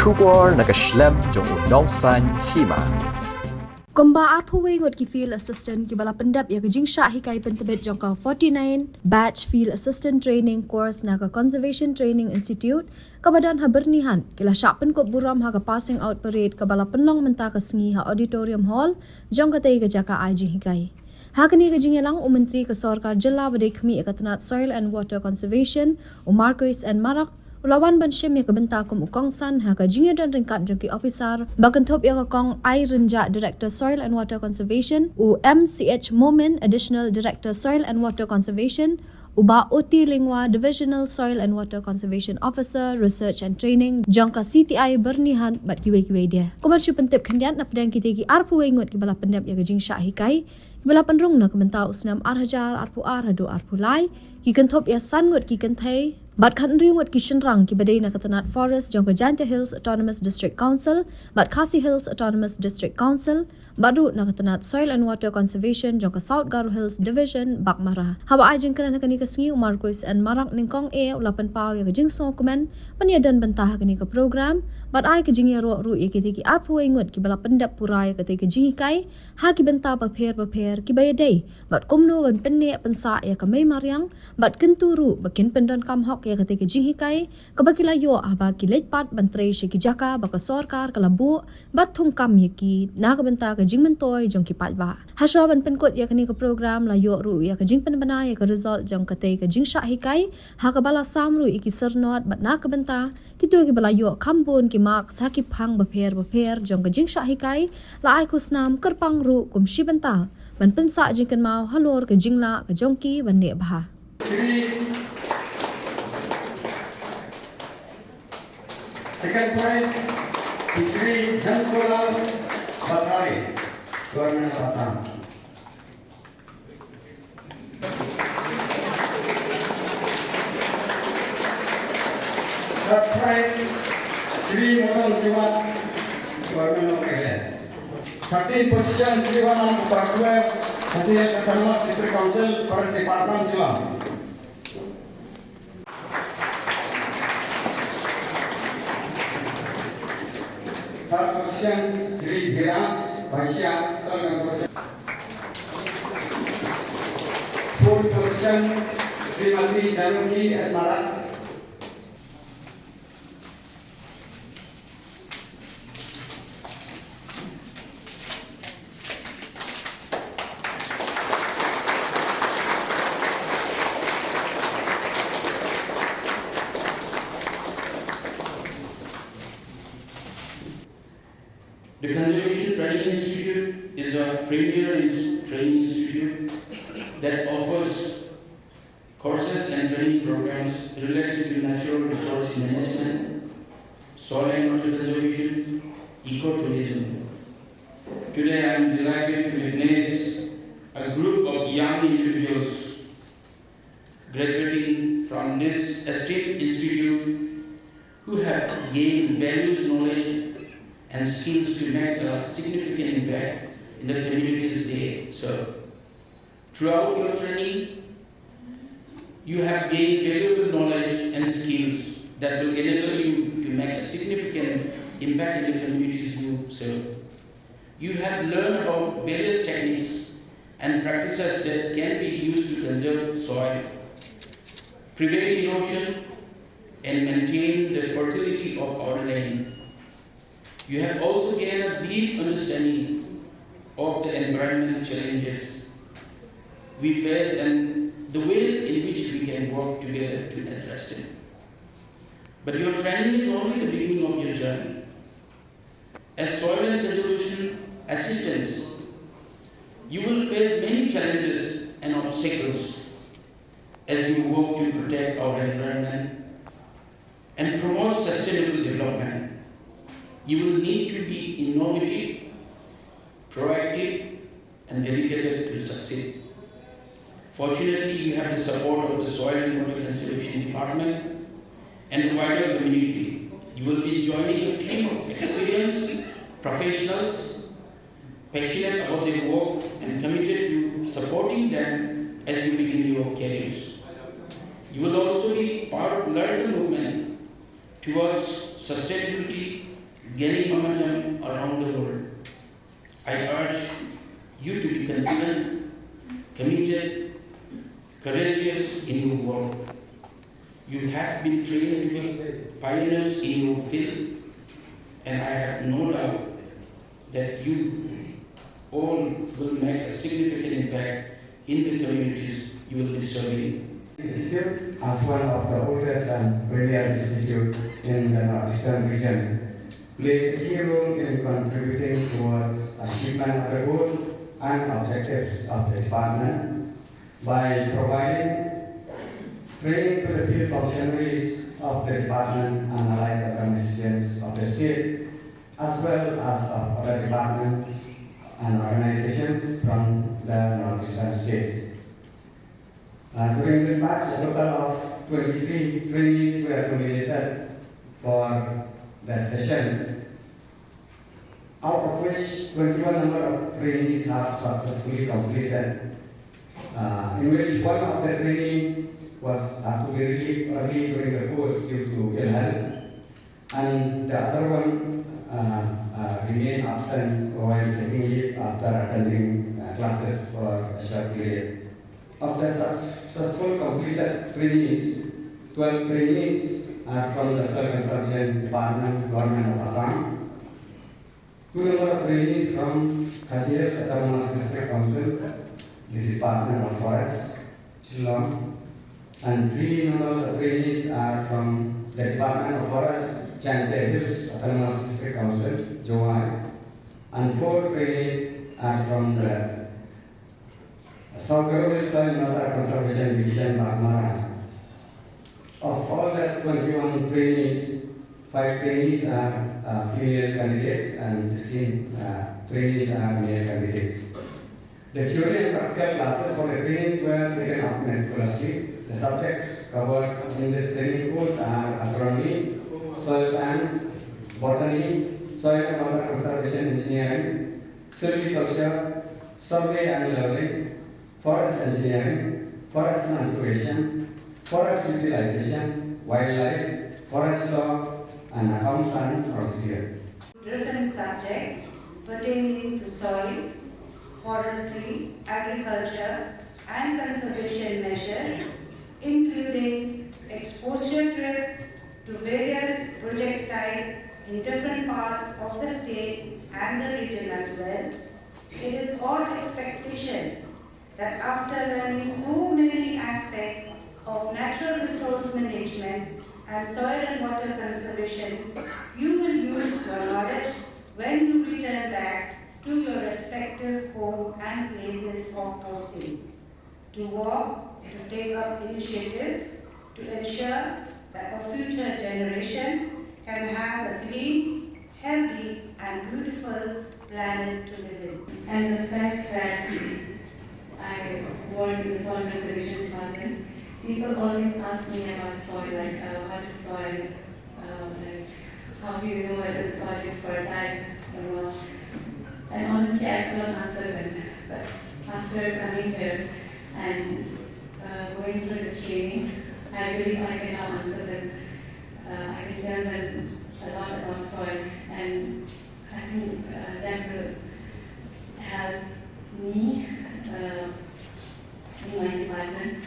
Shubor nakaslem jong unongsan Hima. Komba arpuwe ngot ki field assistant ki bala Pyndep ya Jingshah Hikai Pyntbit jongka 49 batch field assistant training course na ka conservation training institute kabadan ha Byrnihat kila syapen kop buram ha ka passing out parade ka bala penlong menta ka sengi ha auditorium hall jongka tei ka jaka IG Hikai. Hakani ka jingelang Menteri ke Sarkar Jilla Badai Kami Ikatanat Soil and Water Conservation Marcos and Marak Ulawan bansyam ya kebenta kum ukongsan ha ka jingya dan ringkat jongki officer bakentop ya kong ai renja director soil and water conservation MCH Moment additional director soil and water conservation uba OT Lingwa divisional soil and water conservation officer research and training jongka CTI Byrnihat bat kiwe dia komersyu Pyntep kandiat na pedang kita ki arpu wengot ki bala Pyndep ya Jingshah Hikai ki bala penrung na kebenta usnam arhajar arpu arhadu arpu lai ki kentop ya sangot ki kentai Bat khan riwat ki shenrang ki badai na katanat forest jongka Janta Hills Autonomous District Council, bat Khasi Hills Autonomous District Council, badu na katanat soil and water conservation jongka South Garo Hills Division Bakmara. Hawa ai jeng kana kani ka sengi Marcos and Marak ningkong ulapan pau ya ka jingso komen paniadan bentah kani ka program, bat ai ka jingya ro ya ki apu ingot ki bala Pyndep pura ya ka Hikai, ha ki bentah paper ki bayadai, bat komno wan penne pensa ya ka Mei Mariang, bat kenturu bakin pendan kam hok ya kata ke Hikai kabakila yo aba ki letpat bantrei she ki jaka baka sarkar kalabu bat thung kam ye ki na ka benta ka jingmentoy jong ki patba haswa ban penkot ya kani ka program la yo ru ya ka jingpen bana ya ka result jong kate ka Jingshah Hikai ha ka bala samru iki sernot bat na ka benta ki to ki bala yo kambon ki mak sa ki phang ba pher jong ka Jingshah Hikai la ai kusnam kerpang ru kum shi benta ban pensa jingkan mau halor ka jingla ka jongki ban ne bha Second prize is Sri Dhankola Bakari, Government of Assam. Third prize, Sri Modan Jimat, Government of Kerala. 13th position, Sri Vanam Kupaswe, Hasil Autonomous District Council, Forest Department, Shillong. Third position, Sri Dhiraj Vaishya, Soil Conservation. Fourth position, Srimati Januki S. Marak. The Conservation Training Institute is a premier training institute that offers courses and training programs related to natural resource management, soil and water conservation, ecotourism. Today I am delighted to witness a group of young individuals graduating from this esteemed institute who have gained values, knowledge and skills to make a significant impact in the communities they serve. Throughout your training, you have gained valuable knowledge and skills that will enable you to make a significant impact in the communities you serve. You have learned about various techniques and practices that can be used to conserve soil, prevent erosion, and maintain the fertility of our land. You have also gained a deep understanding of the environmental challenges we face and the ways in which we can work together to address them. But your training is only the beginning of your journey. As soil and conservation assistants, you will face many challenges and obstacles as you work to protect our environment and promote sustainable development. You will need to be innovative, proactive, and dedicated to succeed. Fortunately, you have the support of the Soil and Water Conservation Department and the wider community. You will be joining a team of experienced professionals, passionate about their work and committed to supporting them as you begin your careers. You will also be part of larger movement towards sustainability gaining momentum around the world. I urge you to be confident, committed, courageous in your work. You have been trained to be pioneers in your field, and I have no doubt that you all will make a significant impact in the communities you will be serving. Institute, as one of the oldest and premier institute in the northeastern region, plays a key role in contributing towards achievement of the goal and objectives of the department by providing training to the field functionaries of the department and allied organizations of the state, as well as of other departments and organizations from the northeastern states. During this batch, a total of 23 trainees were nominated for the session, out of which 21 number of trainees have successfully completed, in which one of the trainees was had to be relieved early during the course due to ill health, and the other one remained absent while taking leave after attending classes for a short period. Of the successful completed trainees, 12 trainees are from the Soil Conservation Department, Government of Assam, 2 number of trainees from Khasir Autonomous District Council, the Department of Forests, Shillong, and 3 numbers of trainees are from the Department of Forests, Chante Hills Autonomous District Council, Joai, and 4 trainees are from the South Carolina Soil and Water Conservation Division, Bagmara. Of all the 21 trainees, 5 trainees are female candidates and 16 trainees are male candidates. The theory and practical classes for the trainees were taken up meticulously. The subjects covered in this training course are agronomy, soil science, botany, soil and water conservation engineering, silviculture, survey and leveling, forest engineering, forest conservation, forest utilization, wildlife, forest law, and accounts and procedure. Different subject pertaining to soil, forestry, agriculture, and conservation measures, including exposure trip to various project sites in different parts of the state and the region as well. It is our expectation that after learning so many aspects of natural resource management and soil and water conservation, you will use your knowledge when you return back to your respective home and places of posting, to work, to take up initiative, to ensure that a future generation can have a clean, healthy, and beautiful planet to live in. And the fact that I work in the soil conservation department, people always ask me about soil, like what is soil, like how do you know whether the soil is fertile or not. And honestly, I cannot answer them. But after coming here and going through this training, I believe I can now answer them. I can tell them a lot about soil, and I think that will help me in my department